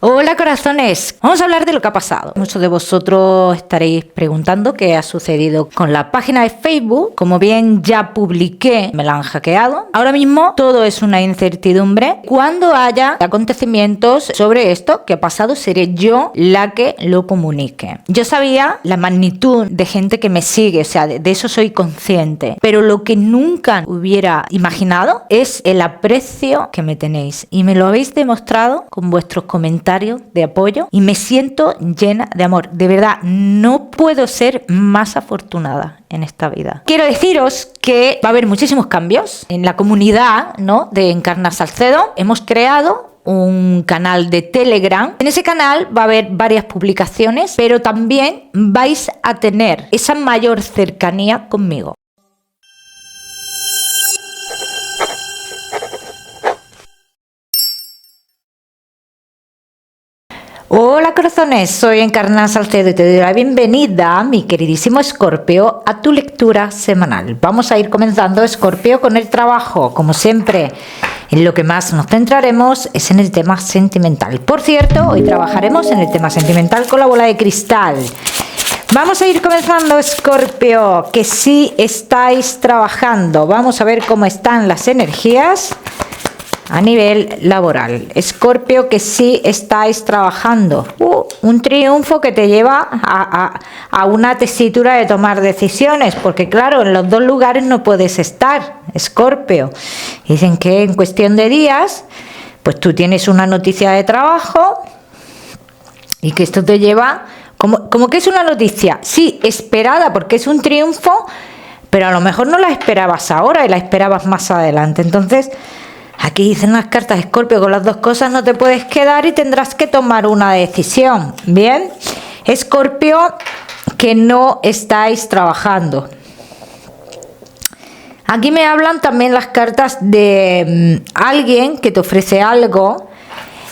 Hola corazones, vamos a hablar de lo que ha pasado. Muchos de vosotros estaréis preguntando qué ha sucedido con la página de Facebook. Como bien ya publiqué, me la han hackeado. Ahora mismo todo es una incertidumbre. Cuando haya acontecimientos sobre esto que ha pasado, seré yo la que lo comunique. Yo sabía la magnitud de gente que me sigue, o sea, de eso soy consciente. Pero lo que nunca hubiera imaginado es el aprecio que me tenéis. Y me lo habéis demostrado con vuestros comentarios de apoyo y me siento llena de amor. De verdad, no puedo ser más afortunada en esta vida. Quiero deciros que va a haber muchísimos cambios en la comunidad, ¿no?, de Encarna Salcedo. Hemos creado un canal de Telegram. En ese canal va a haber varias publicaciones, pero también vais a tener esa mayor cercanía conmigo. Hola corazones, soy Encarna Salcedo y te doy la bienvenida, mi queridísimo Escorpio, a tu lectura semanal. Vamos a ir comenzando, Escorpio, con el trabajo. Como siempre, en lo que más nos centraremos es en el tema sentimental. Por cierto, hoy trabajaremos en el tema sentimental con la bola de cristal. Vamos a ir comenzando, Escorpio, que sí estáis trabajando. Vamos a ver cómo están las energías a nivel laboral. Escorpio, que sí estáis trabajando. Un triunfo que te lleva a una tesitura de tomar decisiones, porque claro, en los dos lugares no puedes estar, Escorpio. Dicen que en cuestión de días, pues tú tienes una noticia de trabajo y que esto te lleva, como que es una noticia, sí, esperada, porque es un triunfo, pero a lo mejor no la esperabas ahora y la esperabas más adelante. Entonces, aquí dicen las cartas, Escorpio, con las dos cosas no te puedes quedar y tendrás que tomar una decisión. Bien, Escorpio, que no estáis trabajando. Aquí me hablan también las cartas de alguien que te ofrece algo.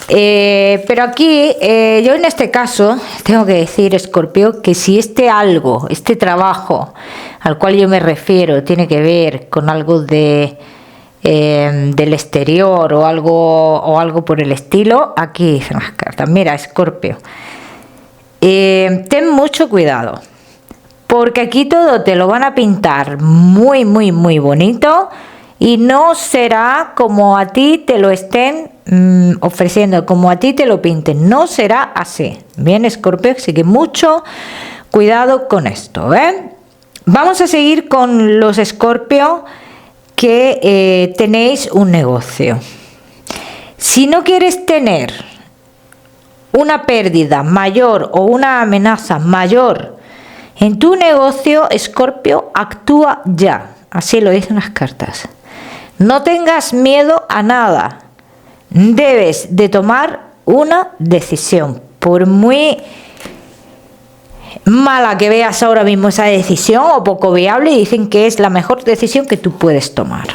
Pero aquí, yo en este caso, tengo que decir, Escorpio, que si este algo, este trabajo al cual yo me refiero, tiene que ver con algo del exterior o algo por el estilo, aquí dicen las cartas. Mira, Escorpio, ten mucho cuidado, porque aquí todo te lo van a pintar muy bonito y no será como a ti te lo estén ofreciendo, como a ti te lo pinten, no será así. Bien, Escorpio, así que mucho cuidado con esto, ¿eh? Vamos a seguir con los Escorpio que tenéis un negocio. Si no quieres tener una pérdida mayor o una amenaza mayor en tu negocio, Escorpio, actúa ya. Así lo dicen las cartas. No tengas miedo a nada. Debes de tomar una decisión. Por muy mala que veas ahora mismo esa decisión o poco viable, dicen que es la mejor decisión que tú puedes tomar.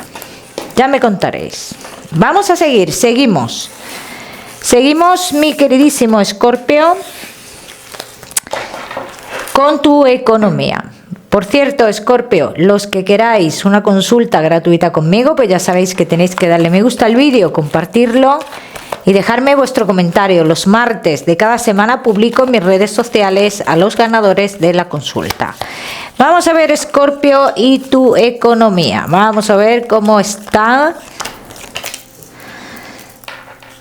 Ya me contaréis. Vamos a seguir, seguimos, mi queridísimo Escorpio, con tu economía. Por cierto, Escorpio, los que queráis una consulta gratuita conmigo, pues ya sabéis que tenéis que darle me gusta al vídeo, compartirlo y dejarme vuestro comentario. Los martes de cada semana publico en mis redes sociales a los ganadores de la consulta. Vamos a ver, Escorpio, y tu economía. Vamos a ver cómo está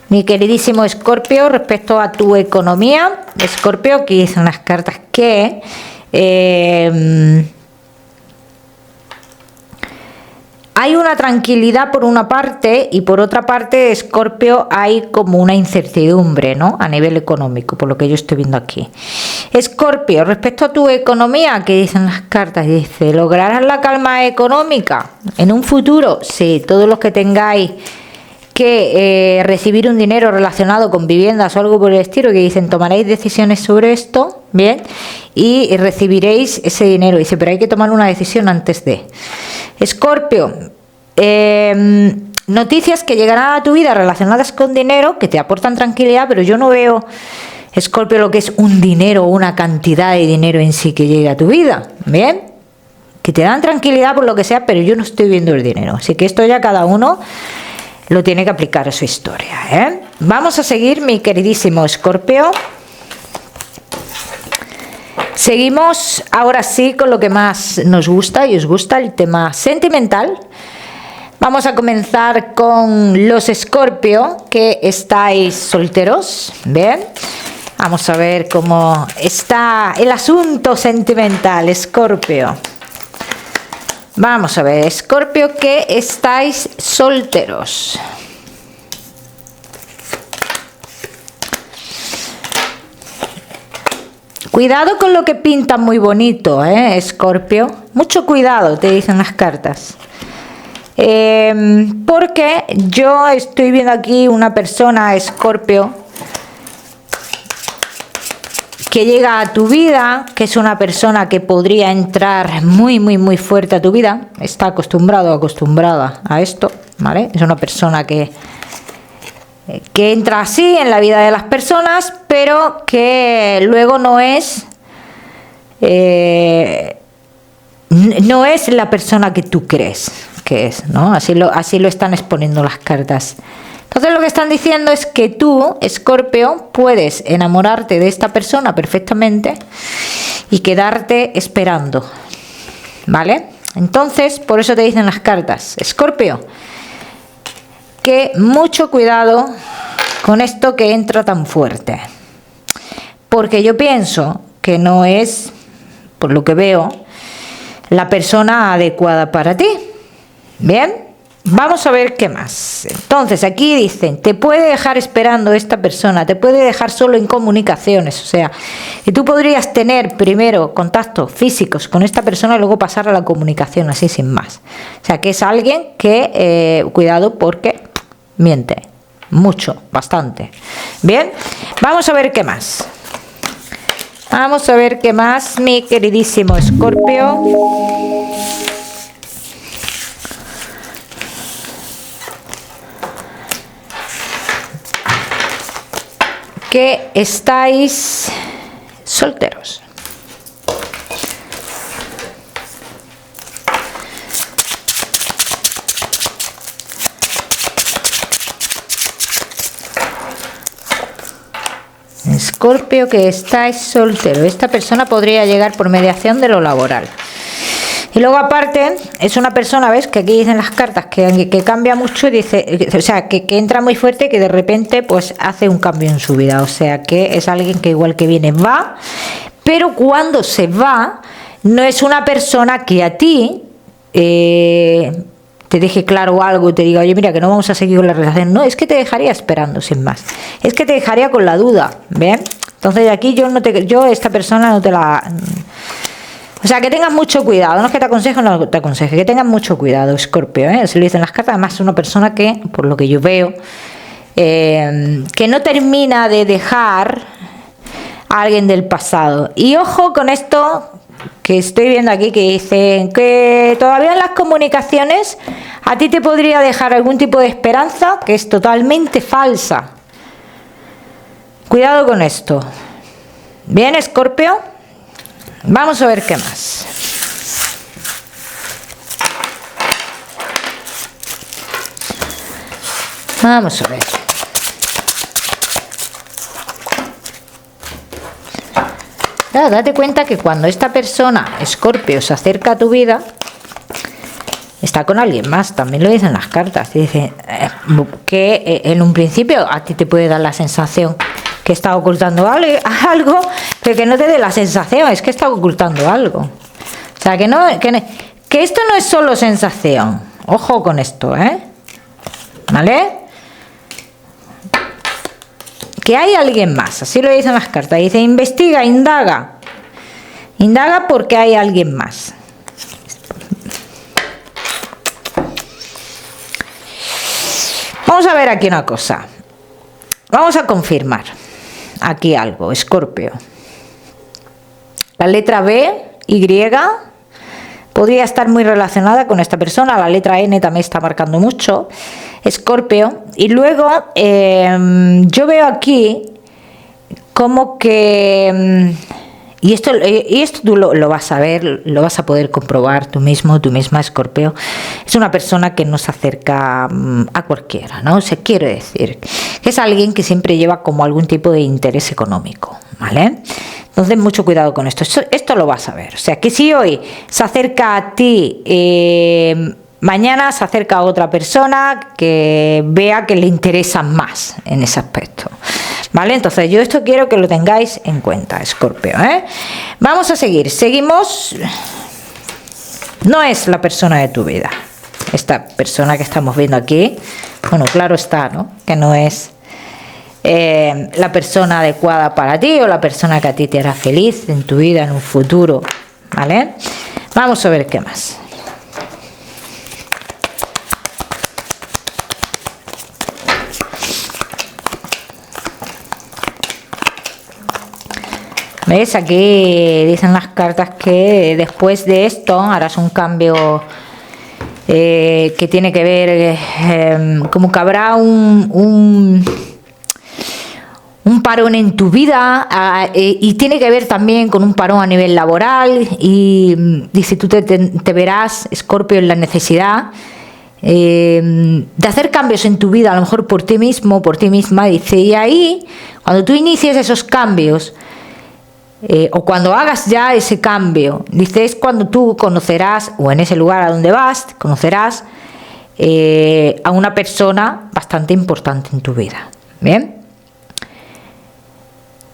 mi queridísimo Escorpio respecto a tu economía. Escorpio, aquí dicen las cartas que hay una tranquilidad por una parte y por otra parte, Escorpio, hay como una incertidumbre, ¿no?, a nivel económico, por lo que yo estoy viendo aquí. Escorpio, respecto a tu economía, que dicen las cartas, dice, ¿lograrás la calma económica en un futuro? Sí, todos los que tengáis que recibir un dinero relacionado con viviendas o algo por el estilo, que dicen, tomaréis decisiones sobre esto, bien, y recibiréis ese dinero. Dice, pero hay que tomar una decisión antes de. Escorpio, noticias que llegarán a tu vida relacionadas con dinero, que te aportan tranquilidad, pero yo no veo, Escorpio, lo que es un dinero o una cantidad de dinero en sí que llegue a tu vida, bien, que te dan tranquilidad por lo que sea, pero yo no estoy viendo el dinero. Así que esto ya cada uno lo tiene que aplicar a su historia, ¿eh? Vamos a seguir, mi queridísimo Escorpio. Seguimos ahora sí con lo que más nos gusta y os gusta, el tema sentimental. Vamos a comenzar con los Escorpio que estáis solteros. Bien, vamos a ver cómo está el asunto sentimental, Escorpio. Vamos a ver, Escorpio que estáis solteros. Cuidado con lo que pinta muy bonito, Escorpio. Mucho cuidado, te dicen las cartas. Porque yo estoy viendo aquí una persona, Escorpio, que llega a tu vida, que es una persona que podría entrar muy fuerte a tu vida. Está acostumbrado o acostumbrada a esto, ¿vale? Es una persona que entra así en la vida de las personas, pero que luego no es la persona que tú crees que es, ¿no? Así lo están exponiendo las cartas. Entonces lo que están diciendo es que tú, Escorpio, puedes enamorarte de esta persona perfectamente y quedarte esperando, ¿vale? Entonces, por eso te dicen las cartas, Escorpio, que mucho cuidado con esto que entra tan fuerte, porque yo pienso que no es, por lo que veo, la persona adecuada para ti. Bien, vamos a ver qué más. Entonces aquí dicen, te puede dejar esperando esta persona, te puede dejar solo en comunicaciones, o sea, que tú podrías tener primero contactos físicos con esta persona y luego pasar a la comunicación así sin más. O sea, que es alguien que, cuidado porque miente, mucho, bastante. Bien, vamos a ver qué más. Vamos a ver qué más, mi queridísimo Escorpio. Que estáis solteros. Escorpio que estáis soltero. Esta persona podría llegar por mediación de lo laboral. Y luego aparte, es una persona, ¿ves? Que aquí dicen las cartas que cambia mucho y dice, o sea, que entra muy fuerte y que de repente pues hace un cambio en su vida. O sea, que es alguien que igual que viene, va, pero cuando se va, no es una persona que a ti te deje claro algo y te diga, oye, mira, que no vamos a seguir con la relación. No, es que te dejaría esperando, sin más. Es que te dejaría con la duda, ¿ven? Entonces aquí yo esta persona no te la... O sea, que tengas mucho cuidado, no es que te aconseje, no te aconseje, que tengas mucho cuidado, Escorpio, ¿eh? Se lo dicen las cartas, además es una persona que, por lo que yo veo, que no termina de dejar a alguien del pasado. Y ojo con esto que estoy viendo aquí, que dicen que todavía en las comunicaciones a ti te podría dejar algún tipo de esperanza que es totalmente falsa. Cuidado con esto. Bien, Escorpio. Vamos a ver qué más. Vamos a ver. Date cuenta que cuando esta persona, Escorpio, se acerca a tu vida, está con alguien más. También lo dicen las cartas. Dicen que en un principio a ti te puede dar la sensación que está ocultando algo, pero que no te dé la sensación, es que está ocultando algo. O sea, que esto no es solo sensación. Ojo con esto, ¿vale? Que hay alguien más, así lo dicen las cartas. Dice, investiga, indaga. Indaga porque hay alguien más. Vamos a ver aquí una cosa. Vamos a confirmar aquí algo, Escorpio. La letra B, Y, podría estar muy relacionada con esta persona. La letra N también está marcando mucho, Escorpio. Y luego yo veo aquí como que esto tú lo vas a ver, lo vas a poder comprobar tú mismo, tú misma, Escorpio. Es una persona que no se acerca a cualquiera, ¿no? O sea, quiero decir que es alguien que siempre lleva como algún tipo de interés económico, ¿vale? Entonces, mucho cuidado con esto. Esto lo vas a ver. O sea, que si hoy se acerca a ti, mañana se acerca a otra persona que vea que le interesa más en ese aspecto. ¿Vale? Entonces yo esto quiero que lo tengáis en cuenta, Escorpio, ¿eh? Vamos a seguir. Seguimos. No es la persona de tu vida. Esta persona que estamos viendo aquí, bueno, claro está, ¿no? Que no es la persona adecuada para ti o la persona que a ti te hará feliz en tu vida en un futuro, ¿vale? Vamos a ver qué más. ¿Ves? Aquí dicen las cartas que después de esto harás un cambio que tiene que ver, como que habrá un parón en tu vida y tiene que ver también con un parón a nivel laboral y dice, tú te verás, Escorpio, en la necesidad de hacer cambios en tu vida, a lo mejor por ti mismo, por ti misma, dice, y ahí, cuando tú inicies esos cambios, o cuando hagas ya ese cambio, dice, es cuando tú conocerás, o en ese lugar a donde vas, conocerás a una persona bastante importante en tu vida. Bien.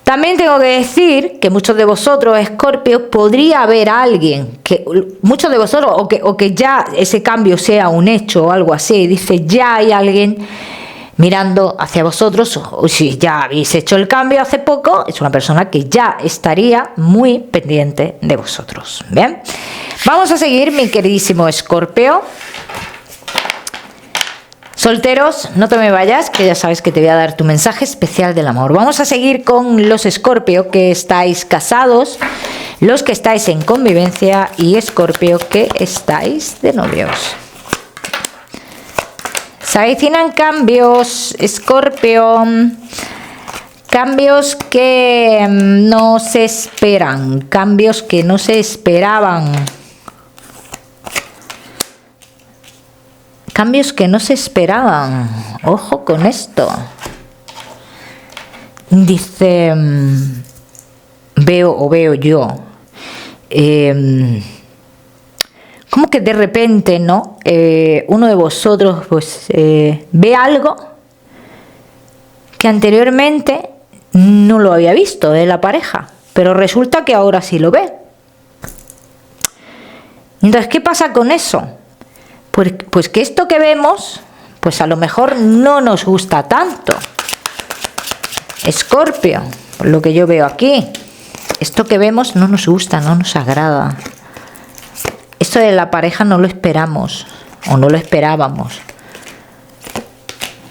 También tengo que decir que muchos de vosotros, Escorpio, podría haber alguien, que muchos de vosotros, o que ya ese cambio sea un hecho o algo así, dice, ya hay alguien mirando hacia vosotros, o si ya habéis hecho el cambio hace poco, es una persona que ya estaría muy pendiente de vosotros. Bien, vamos a seguir, mi queridísimo Escorpio. Solteros, no te me vayas, que ya sabes que te voy a dar tu mensaje especial del amor. Vamos a seguir con los Escorpio que estáis casados, los que estáis en convivencia y Escorpio que estáis de novios. Se avecinan cambios, Escorpio, cambios que no se esperan, cambios que no se esperaban, cambios que no se esperaban. Ojo con esto. Dice, veo yo, como que de repente, ¿no? Uno de vosotros pues ve algo que anteriormente no lo había visto de la pareja, pero resulta que ahora sí lo ve. Entonces, ¿qué pasa con eso? Pues que esto que vemos, pues a lo mejor no nos gusta tanto. Escorpio, por lo que yo veo aquí, esto que vemos no nos gusta, no nos agrada. Esto de la pareja no lo esperamos o no lo esperábamos.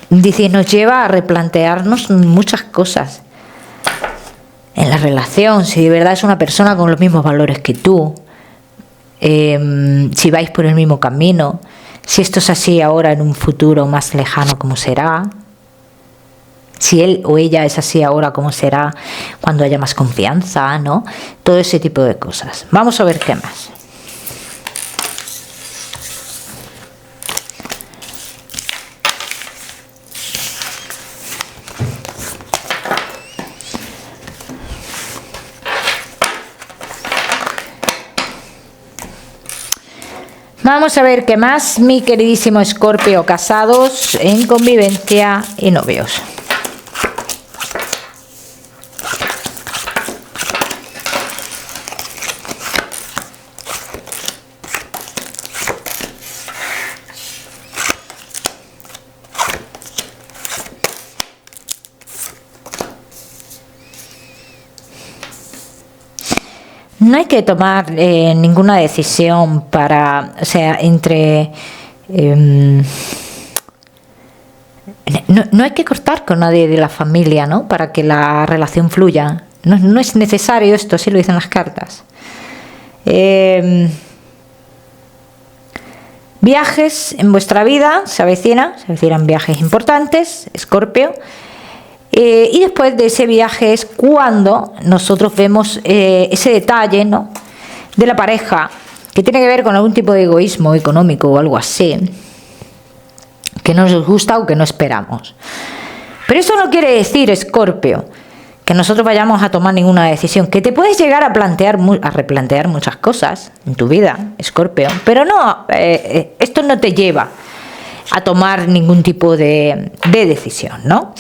Dice, nos lleva a replantearnos muchas cosas en la relación, si de verdad es una persona con los mismos valores que tú, si vais por el mismo camino, si esto es así ahora en un futuro más lejano, ¿cómo será? Si él o ella es así ahora, ¿cómo será cuando haya más confianza, ¿no? Todo ese tipo de cosas. Vamos a ver qué más. Vamos a ver qué más, mi queridísimo Escorpio, casados, en convivencia y novios. No hay que tomar ninguna decisión para, o sea, entre... no hay que cortar con nadie de la familia, ¿no? Para que la relación fluya. No es necesario esto, así lo dicen las cartas. Viajes en vuestra vida se avecinan viajes importantes, Escorpio. Y después de ese viaje es cuando nosotros vemos ese detalle, ¿no?, de la pareja, que tiene que ver con algún tipo de egoísmo económico o algo así, que no nos gusta o que no esperamos. Pero eso no quiere decir, Escorpio, que nosotros vayamos a tomar ninguna decisión, que te puedes llegar a replantear muchas cosas en tu vida, Escorpio, pero no, esto no te lleva a tomar ningún tipo de decisión, ¿no?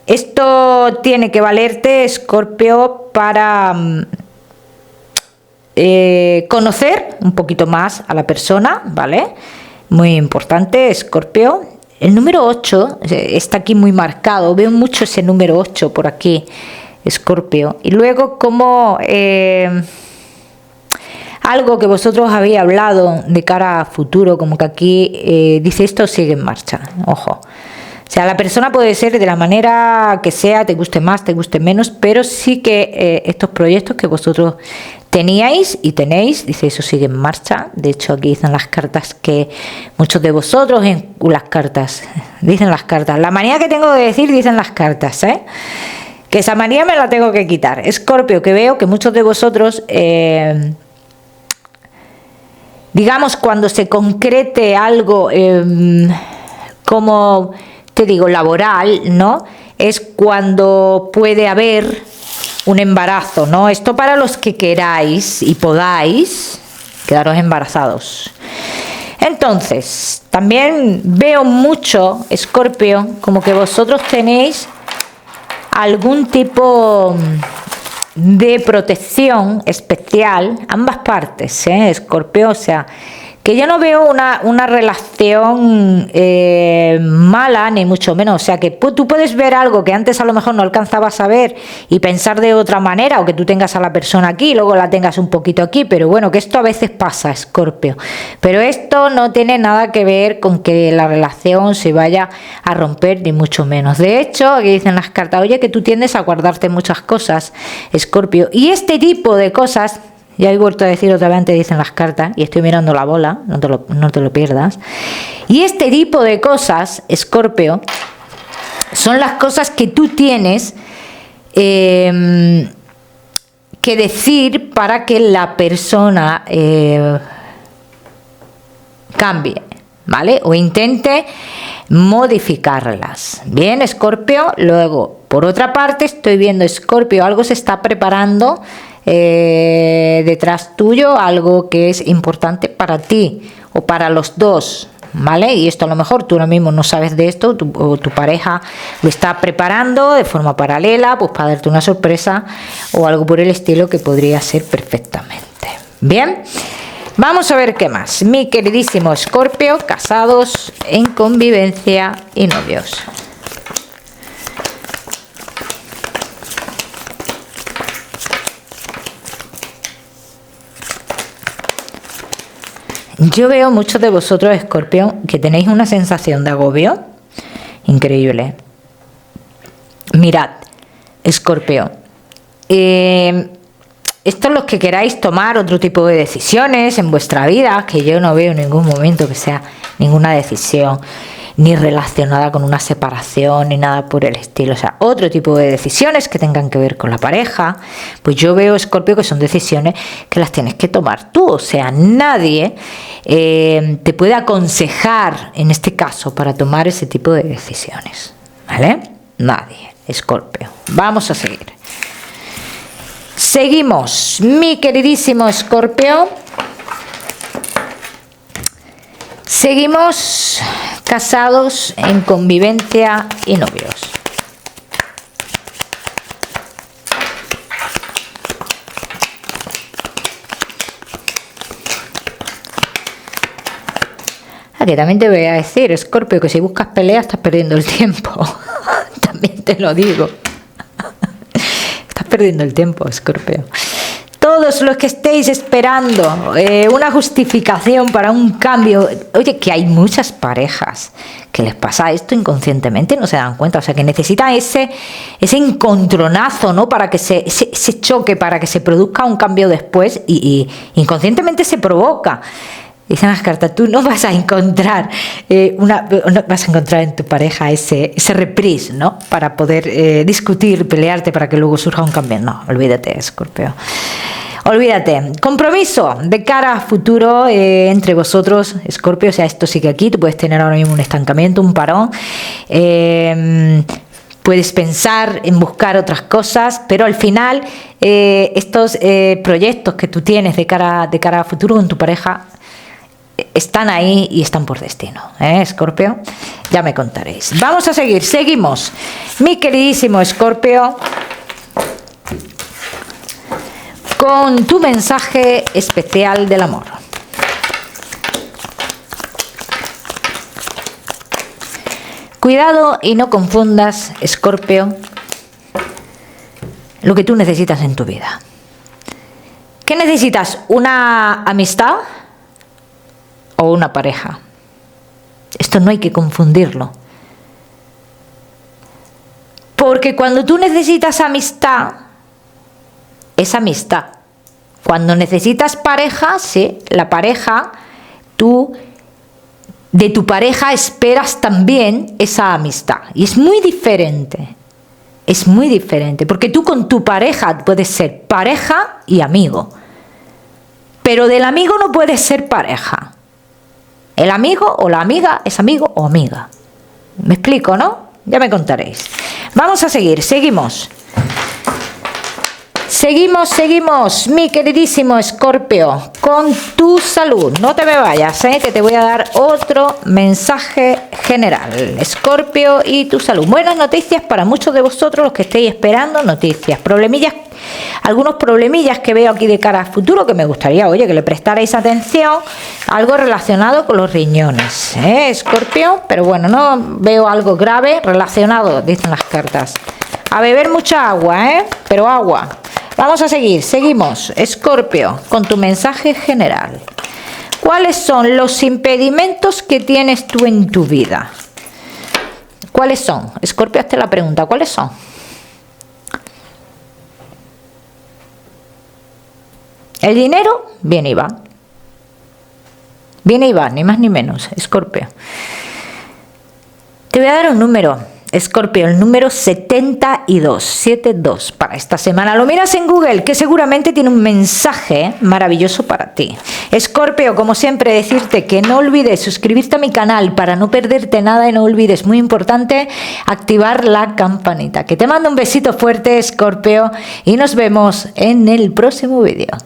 Esto tiene que valerte, Escorpio, para conocer un poquito más a la persona, ¿vale? Muy importante, Escorpio. El número 8 está aquí muy marcado, veo mucho ese número 8 por aquí, Escorpio. Y luego como algo que vosotros habéis hablado de cara a futuro, como que aquí dice esto sigue en marcha, ojo. O sea, la persona puede ser de la manera que sea, te guste más, te guste menos, pero sí que estos proyectos que vosotros teníais y tenéis, dice, eso sigue en marcha. De hecho, aquí dicen las cartas que muchos de vosotros, dicen las cartas. La manía que tengo de decir, dicen las cartas, que esa manía me la tengo que quitar. Escorpio, que veo que muchos de vosotros, digamos, cuando se concrete algo como te digo, laboral, ¿no?, es cuando puede haber un embarazo, ¿no? Esto para los que queráis y podáis quedaros embarazados. Entonces, también veo mucho, Escorpio, como que vosotros tenéis algún tipo de protección especial, ambas partes, Escorpio, o sea, que yo no veo una relación mala, ni mucho menos. O sea, que tú puedes ver algo que antes a lo mejor no alcanzabas a ver y pensar de otra manera, o que tú tengas a la persona aquí y luego la tengas un poquito aquí, pero bueno, que esto a veces pasa, Escorpio. Pero esto no tiene nada que ver con que la relación se vaya a romper, ni mucho menos. De hecho, aquí dicen las cartas, oye, que tú tiendes a guardarte muchas cosas, Escorpio. Y este tipo de cosas... Ya he vuelto a decir otra vez, te dicen las cartas, y estoy mirando la bola, no te lo pierdas. Y este tipo de cosas, Escorpio, son las cosas que tú tienes que decir para que la persona cambie, ¿vale? O intente modificarlas. Bien, Escorpio. Luego, por otra parte, estoy viendo, Escorpio, algo se está preparando detrás tuyo, algo que es importante para ti o para los dos, ¿vale? Y esto a lo mejor tú ahora mismo no sabes de esto, o tu pareja lo está preparando de forma paralela, pues para darte una sorpresa o algo por el estilo, que podría ser perfectamente. Bien, vamos a ver qué más. Mi queridísimo Escorpio, casados, en convivencia y novios. Yo veo muchos de vosotros, Escorpio, que tenéis una sensación de agobio increíble. Mirad, Escorpio, esto es los que queráis tomar otro tipo de decisiones en vuestra vida, que yo no veo en ningún momento que sea ninguna decisión ni relacionada con una separación ni nada por el estilo, o sea, otro tipo de decisiones que tengan que ver con la pareja. Pues yo veo, Escorpio, que son decisiones que las tienes que tomar tú, o sea, nadie te puede aconsejar en este caso para tomar ese tipo de decisiones, ¿vale? Nadie, Escorpio. Vamos a seguir. Seguimos, mi queridísimo Escorpio. Seguimos casados, en convivencia y novios. Que también te voy a decir, Escorpio, que si buscas peleas estás perdiendo el tiempo. También te lo digo. Estás perdiendo el tiempo, Escorpio. Todos los que estéis esperando una justificación para un cambio, oye, que hay muchas parejas que les pasa esto inconscientemente, no se dan cuenta, o sea, que necesitan ese encontronazo, ¿no?, para que ese choque, para que se produzca un cambio después, y inconscientemente se provoca. Dicen las cartas, tú no vas a encontrar no vas a encontrar en tu pareja ese reprise, ¿no? Para poder discutir, pelearte para que luego surja un cambio. No, olvídate, Escorpio. Olvídate. Compromiso de cara a futuro entre vosotros, Escorpio. O sea, esto sigue aquí. Tú puedes tener ahora mismo un estancamiento, un parón. Puedes pensar en buscar otras cosas, pero al final estos proyectos que tú tienes de cara a futuro con tu pareja están ahí y están por destino, Escorpio. Ya me contaréis. Vamos a seguir. Seguimos. Mi queridísimo Escorpio, con tu mensaje especial del amor. Cuidado y no confundas, Escorpio, lo que tú necesitas en tu vida. ¿Qué necesitas? ¿Una amistad o una pareja? Esto no hay que confundirlo. Porque cuando tú necesitas amistad, es amistad. Cuando necesitas pareja, sí, la pareja, tú de tu pareja esperas también esa amistad. Y es muy diferente. Es muy diferente. Porque tú con tu pareja puedes ser pareja y amigo. Pero del amigo no puedes ser pareja. El amigo o la amiga es amigo o amiga. ¿Me explico, no? Ya me contaréis. Vamos a seguir. Seguimos. Seguimos, mi queridísimo Escorpio, con tu salud. No te me vayas, que te voy a dar otro mensaje general. Escorpio y tu salud. Buenas noticias para muchos de vosotros, los que estéis esperando noticias. Problemillas, algunos problemillas que veo aquí de cara a futuro, que me gustaría, oye, que le prestarais atención. Algo relacionado con los riñones, Escorpio. Pero bueno, no veo algo grave relacionado, dicen las cartas. A beber mucha agua, pero agua. Vamos a seguir, seguimos. Escorpio, con tu mensaje general. ¿Cuáles son los impedimentos que tienes tú en tu vida? ¿Cuáles son? Escorpio, hazte la pregunta, ¿cuáles son? El dinero viene y va. Viene y va, ni más ni menos, Escorpio. Te voy a dar un número. Escorpio, el número 72 para esta semana. Lo miras en Google, que seguramente tiene un mensaje maravilloso para ti. Escorpio, como siempre, decirte que no olvides suscribirte a mi canal para no perderte nada y no olvides, muy importante, activar la campanita. Que te mando un besito fuerte, Escorpio, y nos vemos en el próximo vídeo.